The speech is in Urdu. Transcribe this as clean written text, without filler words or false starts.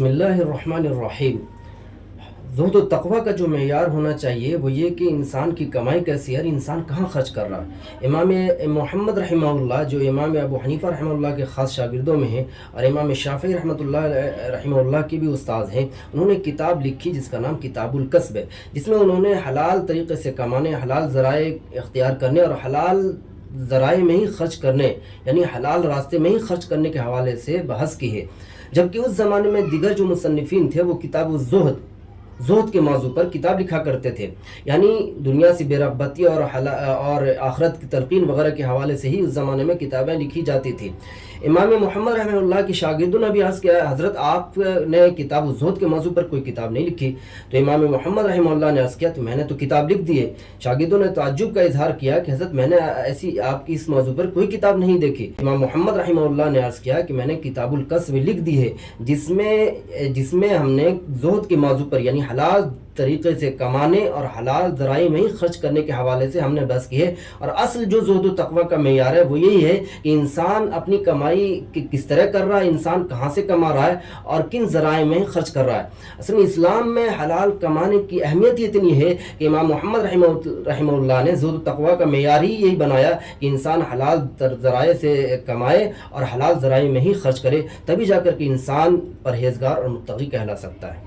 اللہ الرحمن الرحیم۔ زہد و تقوی کا جو معیار ہونا چاہیے وہ یہ کہ انسان کی کمائی کیسی ہے اور انسان کہاں خرچ کر رہا ہے۔ امام محمد رحمہ اللہ جو امام ابو حنیفہ رحمہ اللہ کے خاص شاگردوں میں ہیں اور امام شافعی رحمۃ اللہ رحمہ اللہ کے بھی استاد ہیں، انہوں نے کتاب لکھی جس کا نام کتاب الکسب ہے، جس میں انہوں نے حلال طریقے سے کمانے، حلال ذرائع اختیار کرنے اور حلال ذرائع میں ہی خرچ کرنے، یعنی حلال راستے میں ہی خرچ کرنے کے حوالے سے بحث کی ہے۔ جبکہ اس زمانے میں دیگر جو مصنفین تھے وہ کتاب زہد کے موضوع پر کتاب لکھا کرتے تھے، یعنی دنیا سے بے رغبتی اور آخرت کی تلقین وغیرہ کے حوالے سے ہی اس زمانے میں کتابیں لکھی جاتی تھیں۔ امام محمد رحمہ اللہ کے شاگردوں نے بھی عرض کیا، حضرت آپ نے کتاب الزہد کے موضوع پر کوئی کتاب نہیں لکھی؟ تو امام محمد رحمہ اللہ نے عرض کیا تو میں نے تو کتاب لکھ دی ہے۔ شاگردوں نے تعجب کا اظہار کیا کہ حضرت میں نے ایسی آپ کی اس موضوع پر کوئی کتاب نہیں دیکھی۔ امام محمد رحمہ اللہ نے عرض کیا کہ میں نے کتاب الکسب لکھ دی ہے، جس میں ہم نے زہد کے موضوع پر یعنی حلال طریقے سے کمانے اور حلال ذرائع میں ہی خرچ کرنے کے حوالے سے ہم نے بحث کی ہے۔ اور اصل جو زہد و تقوی کا معیار ہے وہ یہی ہے کہ انسان اپنی کمائی کس طرح کر رہا ہے، انسان کہاں سے کما رہا ہے اور کن ذرائع میں خرچ کر رہا ہے۔ اصل میں اسلام میں حلال کمانے کی اہمیت اتنی ہے کہ امام محمد رحمہ اللہ نے زہد و تقوی کا معیار ہی یہی بنایا کہ انسان حلال ذرائع سے کمائے اور حلال ذرائع میں ہی خرچ کرے، تبھی جا کر کے انسان پرہیزگار اور متقی کہلا سکتا ہے۔